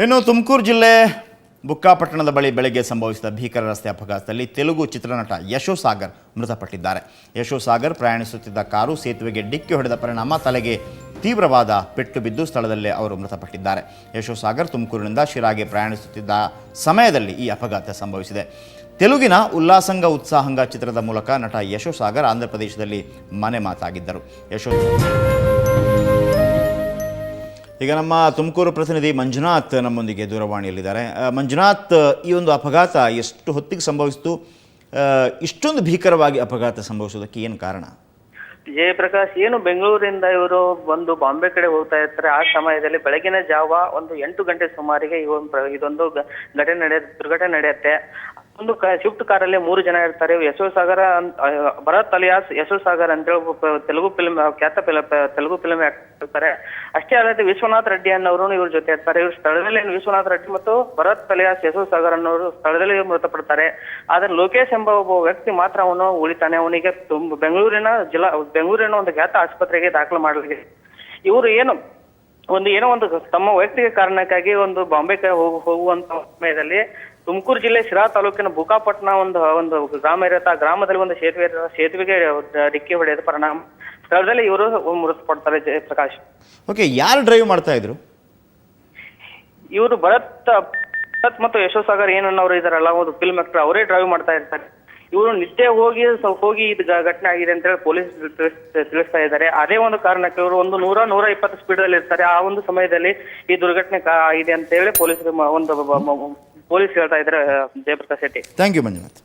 ಇನ್ನು ತುಮಕೂರು ಜಿಲ್ಲೆ ಬುಕ್ಕಾಪಟ್ಟಣದ ಬಳಿ ಬೆಳಗ್ಗೆ ಸಂಭವಿಸಿದ ಭೀಕರ ರಸ್ತೆ ಅಪಘಾತದಲ್ಲಿ ತೆಲುಗು ಚಿತ್ರನಟ ಯಶೋಸಾಗರ್ ಸಾಗರ್ ಮೃತಪಟ್ಟಿದ್ದಾರೆ. ಯಶೋಸಾಗರ್ ಸಾಗರ್ ಪ್ರಯಾಣಿಸುತ್ತಿದ್ದ ಕಾರು ಸೇತುವೆಗೆ ಡಿಕ್ಕಿ ಹೊಡೆದ ಪರಿಣಾಮ ತಲೆಗೆ ತೀವ್ರವಾದ ಪೆಟ್ಟು ಬಿದ್ದು ಸ್ಥಳದಲ್ಲೇ ಅವರು ಮೃತಪಟ್ಟಿದ್ದಾರೆ. ಯಶೋಸಾಗರ್ ಸಾಗರ್ ತುಮಕೂರಿನಿಂದ ಶಿರಾಗೆ ಪ್ರಯಾಣಿಸುತ್ತಿದ್ದ ಸಮಯದಲ್ಲಿ ಈ ಅಪಘಾತ ಸಂಭವಿಸಿದೆ. ತೆಲುಗಿನ ಉಲ್ಲಾಸಂಗ ಉತ್ಸಾಹಂಗ ಚಿತ್ರದ ಮೂಲಕ ನಟ ಯಶೋಸಾಗರ್ ಸಾಗರ್ ಆಂಧ್ರಪ್ರದೇಶದಲ್ಲಿ ಮನೆ ಮಾತಾಗಿದ್ದರು. ಈಗ ನಮ್ಮ ತುಮಕೂರು ಪ್ರತಿನಿಧಿ ಮಂಜುನಾಥ್ ನಮ್ಮೊಂದಿಗೆ ದೂರವಾಣಿಯಲ್ಲಿದ್ದಾರೆ. ಮಂಜುನಾಥ್, ಈ ಒಂದು ಅಪಘಾತ ಎಷ್ಟು ಹೊತ್ತಿಗೆ ಸಂಭವಿಸಿತು? ಇಷ್ಟೊಂದು ಭೀಕರವಾಗಿ ಅಪಘಾತ ಸಂಭವಿಸೋದಕ್ಕೆ ಏನು ಕಾರಣ? ಜಯಪ್ರಕಾಶ್, ಏನು ಬೆಂಗಳೂರಿಂದ ಇವರು ಒಂದು ಬಾಂಬೆ ಕಡೆ ಹೋಗ್ತಾ ಇರ್ತಾರೆ. ಆ ಸಮಯದಲ್ಲಿ ಬೆಳಗಿನ ಜಾವ ಒಂದು 8 ಗಂಟೆ ಸುಮಾರಿಗೆ ಇದೊಂದು ದುರ್ಘಟನೆ ನಡೆಯುತ್ತೆ. ಒಂದು ಶಿಫ್ಟ್ ಕಾರಲ್ಲಿ 3 ಜನ ಇರ್ತಾರೆ. ಯಶೋಸಾಗರ್ ಭರತ್ ಅಲಿಯಾಸ್ ಯಶೋಸಾಗರ್ ಅಂತೇಳಿ ಖ್ಯಾತ ತೆಲುಗು ಫಿಲ್ಮ್ ಇರ್ತಾರೆ. ಅಷ್ಟೇ ಅಲ್ಲದೆ ವಿಶ್ವನಾಥ್ ರೆಡ್ಡಿ ಅನ್ನೋರು ಇವ್ರ ಜೊತೆ ಇರ್ತಾರೆ. ಇವ್ರು ಸ್ಥಳದಲ್ಲಿ ವಿಶ್ವನಾಥ್ ರೆಡ್ಡಿ ಮತ್ತು ಭರತ್ ಅಲಿಯಾಸ್ ಯಶೋಸಾಗರ್ ಅನ್ನೋರು ಸ್ಥಳದಲ್ಲಿ ಮೃತಪಡ್ತಾರೆ. ಆದ್ರೆ ಲೋಕೇಶ್ ಎಂಬ ಒಬ್ಬ ವ್ಯಕ್ತಿ ಮಾತ್ರ ಅವನು ಉಳಿತಾನೆ. ಅವನಿಗೆ ಬೆಂಗಳೂರಿನ ಒಂದು ಖ್ಯಾತ ಆಸ್ಪತ್ರೆಗೆ ದಾಖಲು ಮಾಡಲಾಗಿದೆ. ಇವರು ಏನೋ ಒಂದು ತಮ್ಮ ವೈಯಕ್ತಿಕ ಕಾರಣಕ್ಕಾಗಿ ಒಂದು ಬಾಂಬೆಗೆ ಹೋಗುವಂತ ಸಮಯದಲ್ಲಿ ತುಮಕೂರು ಜಿಲ್ಲೆ ಶಿರಾ ತಾಲೂಕಿನ ಬುಕ್ಕಾಪಟ್ಟಣ ಒಂದು ಗ್ರಾಮ ಇರುತ್ತೆ. ಆ ಗ್ರಾಮದಲ್ಲಿ ಒಂದು ಸೇತುವೆಗೆ ಡಿಕ್ಕಿ ಹೊಡೆದ ಪರಿಣಾಮ ಸ್ಥಳದಲ್ಲಿ ಇವರು ಮೃತಪಡ್ತಾರೆ. ಜಯಪ್ರಕಾಶ್, ಓಕೆ, ಯಾರು ಡ್ರೈವ್ ಮಾಡ್ತಾ ಇದ್ರು? ಇವರು ಭರತ್ ಮತ್ತು ಯಶೋಸಾಗರ್ ಏನನ್ನವರು ಇದಾರಲ್ಲ, ಒಂದು ಫಿಲ್ಮ್ ಆಕ್ಟರ್, ಅವರೇ ಡ್ರೈವ್ ಮಾಡ್ತಾ ಇರ್ತಾರೆ. ಇವರು ನಿದ್ದೆ ಹೋಗಿ ಇದು ಘಟನೆ ಆಗಿದೆ ಅಂತ ಹೇಳಿ ಪೊಲೀಸ್ ತಿಳಿಸ್ತಾ ಇದ್ದಾರೆ. ಅದೇ ಒಂದು ಕಾರಣಕ್ಕೆ ಇವರು ಒಂದು 100-120 ಸ್ಪೀಡ್ ಅಲ್ಲಿ ಇರ್ತಾರೆ. ಆ ಒಂದು ಸಮಯದಲ್ಲಿ ಈ ದುರ್ಘಟನೆ ಆಗಿದೆ ಅಂತ ಹೇಳಿ ಪೊಲೀಸ್ ಹೇಳ್ತಾ ಇದ್ದಾರೆ. Jayaprakash Shetty, thank you Manjunath.